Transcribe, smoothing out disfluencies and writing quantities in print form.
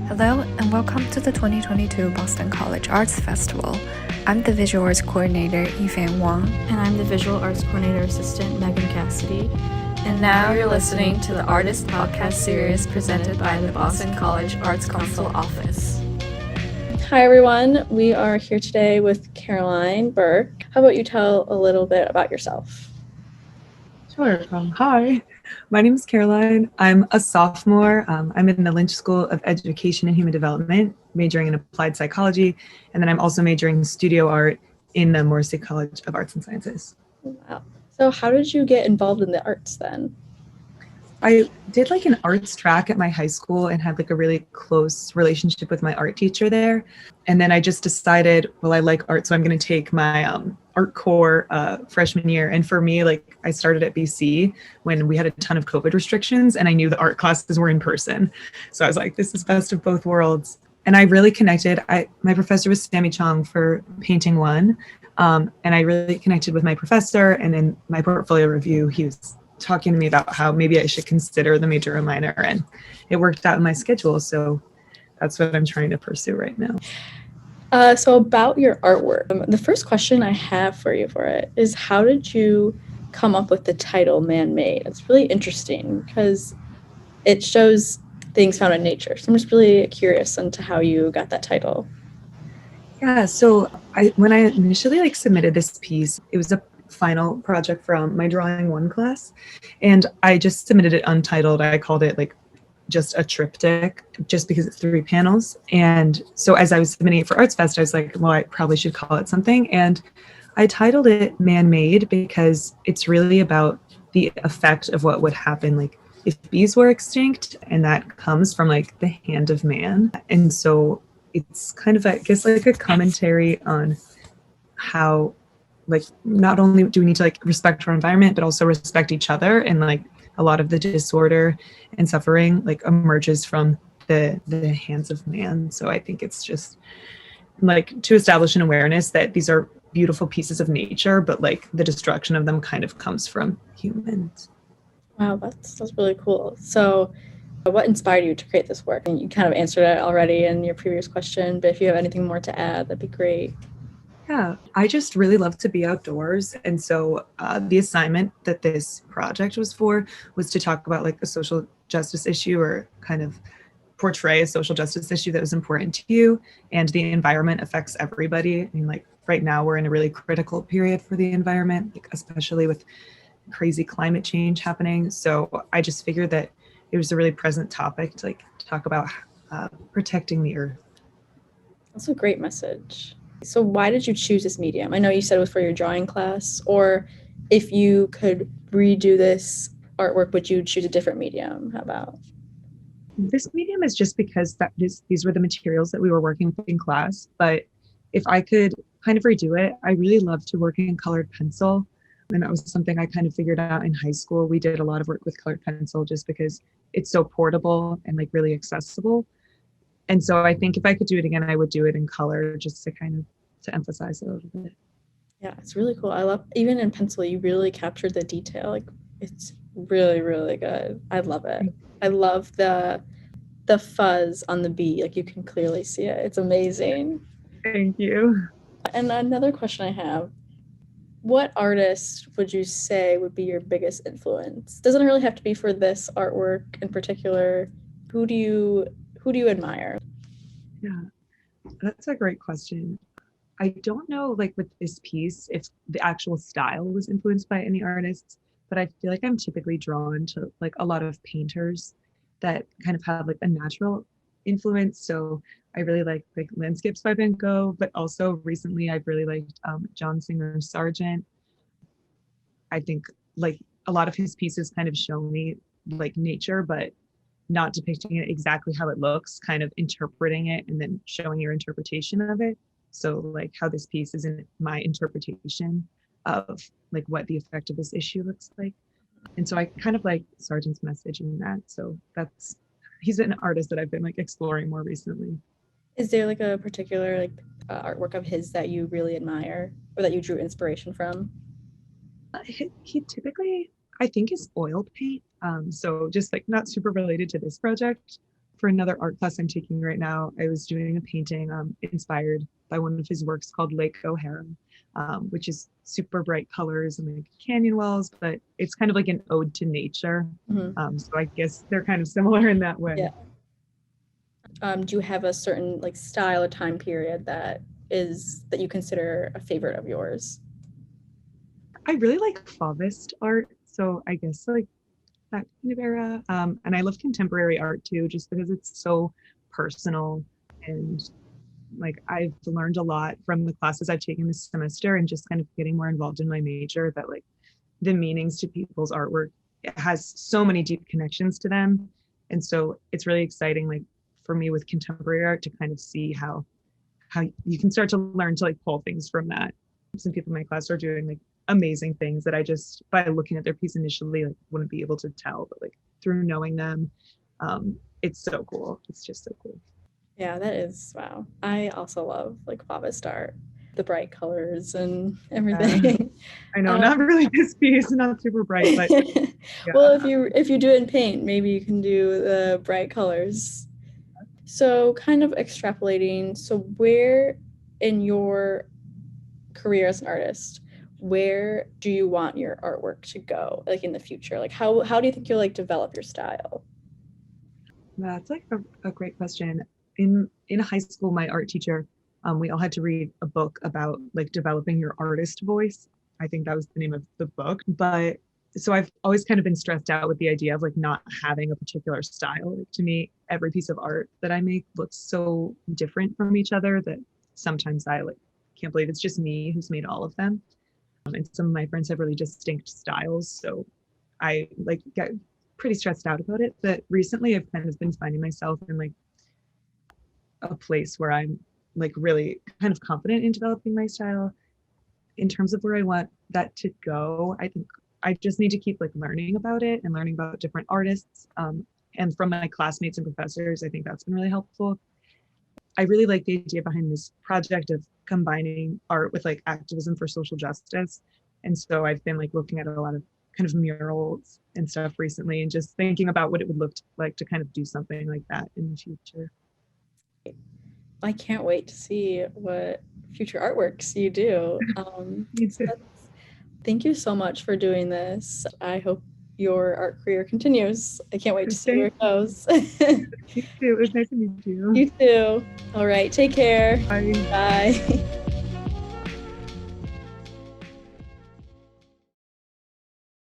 Hello and welcome to the 2022 Boston College Arts Festival. I'm the Visual Arts Coordinator, Yifan Wang. And I'm the Visual Arts Coordinator Assistant, Megan Cassidy. And now you're listening to the Artist Podcast series presented by the Boston College Arts Council Office. Hi everyone, we are here today with Caroline Burke. How about you tell a little bit about yourself? Sure. Hi, my name is Caroline. I'm a sophomore. I'm in the Lynch School of Education and Human Development, majoring in applied psychology, and then I'm also majoring in studio art in the Morrissey College of Arts and Sciences. Wow. So how did you get involved in the arts then? I did like an arts track at my high school and had like a really close relationship with my art teacher there. And then I just decided, well, I like art, so I'm going to take my art core freshman year. And for me, like I started at BC when we had a ton of COVID restrictions and I knew the art classes were in person. So I was like, this is best of both worlds. And I really connected. My professor was Sammy Chong for Painting One. And I really connected with my professor. And in my portfolio review, he was talking to me about how maybe I should consider the major or minor, and it worked out in my schedule. So that's what I'm trying to pursue right now. So about your artwork, the first question I have for you for it is, how did you come up with the title Man-Made? It's really interesting because it shows things found in nature. So I'm just really curious into how you got that title. Yeah, so when I initially submitted this piece, it was a final project from my drawing one class, and I just submitted it untitled. I called it just a triptych, just because it's 3 panels. And so as I was submitting it for Arts Fest, I was like, well, I probably should call it something. And I titled it Man-Made because it's really about the effect of what would happen if bees were extinct, and that comes from the hand of man. And so it's kind of, I guess, a commentary on how not only do we need to respect our environment, but also respect each other. And a lot of the disorder and suffering emerges from the hands of man. So I think it's just to establish an awareness that these are beautiful pieces of nature, but the destruction of them kind of comes from humans. Wow, that's really cool. So what inspired you to create this work? And you kind of answered it already in your previous question, but if you have anything more to add, that'd be great. Yeah, I just really love to be outdoors. And so the assignment that this project was for was to talk about a social justice issue, or kind of portray a social justice issue that was important to you. And the environment affects everybody. I mean, right now we're in a really critical period for the environment, especially with crazy climate change happening. So I just figured that it was a really present topic to talk about protecting the earth. That's a great message. So why did you choose this medium? I know you said it was for your drawing class, or if you could redo this artwork, would you choose a different medium? How about? This medium is just because these were the materials that we were working with in class. But if I could kind of redo it, I really love to work in colored pencil. And that was something I kind of figured out in high school. We did a lot of work with colored pencil just because it's so portable and really accessible. And so I think if I could do it again, I would do it in color, just to to emphasize it a little bit. Yeah, it's really cool. I love, even in pencil, you really captured the detail. It's really, really good. I love it. I love the fuzz on the bee. You can clearly see it. It's amazing. Thank you. And another question I have, what artist would you say would be your biggest influence? Doesn't really have to be for this artwork in particular. Who do you admire? Yeah, that's a great question. I don't know, with this piece, if the actual style was influenced by any artists, but I feel I'm typically drawn to a lot of painters that kind of have a natural influence. So I really like Landscapes by Van Gogh, but also recently I've really liked John Singer Sargent. I think a lot of his pieces kind of show me nature, but not depicting it exactly how it looks, kind of interpreting it and then showing your interpretation of it. So how this piece isn't my interpretation of what the effect of this issue looks like. And so I kind of like Sargent's message in that. So he's an artist that I've been exploring more recently. Is there a particular artwork of his that you really admire or that you drew inspiration from? He typically, I think, is oil paint. So just like not super related to this project. For another art class I'm taking right now, I was doing a painting inspired by one of his works called Lake O'Hara, which is super bright colors and like canyon walls, but it's kind of like an ode to nature. So I guess they're kind of similar in that way. Yeah. Do you have a certain like style or time period that you consider a favorite of yours? I really like Fauvist art, so I guess like that kind of era. And I love contemporary art too, just because it's so personal, and like I've learned a lot from the classes I've taken this semester and just kind of getting more involved in my major, that like the meanings to people's artwork, it has so many deep connections to them. And so it's really exciting, like for me with contemporary art, to kind of see how you can start to learn to like pull things from that. Some people in my class are doing like amazing things that I just, by looking at their piece initially, like wouldn't be able to tell, but like through knowing them, it's so cool. It's just so cool. Yeah, that is, wow. I also love like Fauvist art, the bright colors and everything. I know, not really this piece, not super bright, but yeah. Well, if you do it in paint, maybe you can do the bright colors. So kind of extrapolating, so where in your career as an artist, where do you want your artwork to go, like in the future? Like how do you think you'll like develop your style? That's like a great question. In high school, my art teacher, we all had to read a book about like developing your artist voice. I think that was the name of the book. But so I've always kind of been stressed out with the idea of like not having a particular style. Like, to me, every piece of art that I make looks so different from each other that sometimes I like can't believe it's just me who's made all of them. And some of my friends have really distinct styles, so I like get pretty stressed out about it. But recently I've kind of been finding myself in like a place where I'm like really kind of confident in developing my style. In terms of where I want that to go, I think I just need to keep like learning about it and learning about different artists. And from my classmates and professors, I think that's been really helpful. I really like the idea behind this project of combining art with like activism for social justice. And so I've been like looking at a lot of kind of murals and stuff recently, and just thinking about what it would look like to kind of do something like that in the future. I can't wait to see what future artworks you do. Me too. Thank you so much for doing this. I hope your art career continues. I can't wait to see where it goes. You too. It was nice to meet you. You too. All right. Take care. Bye. Bye.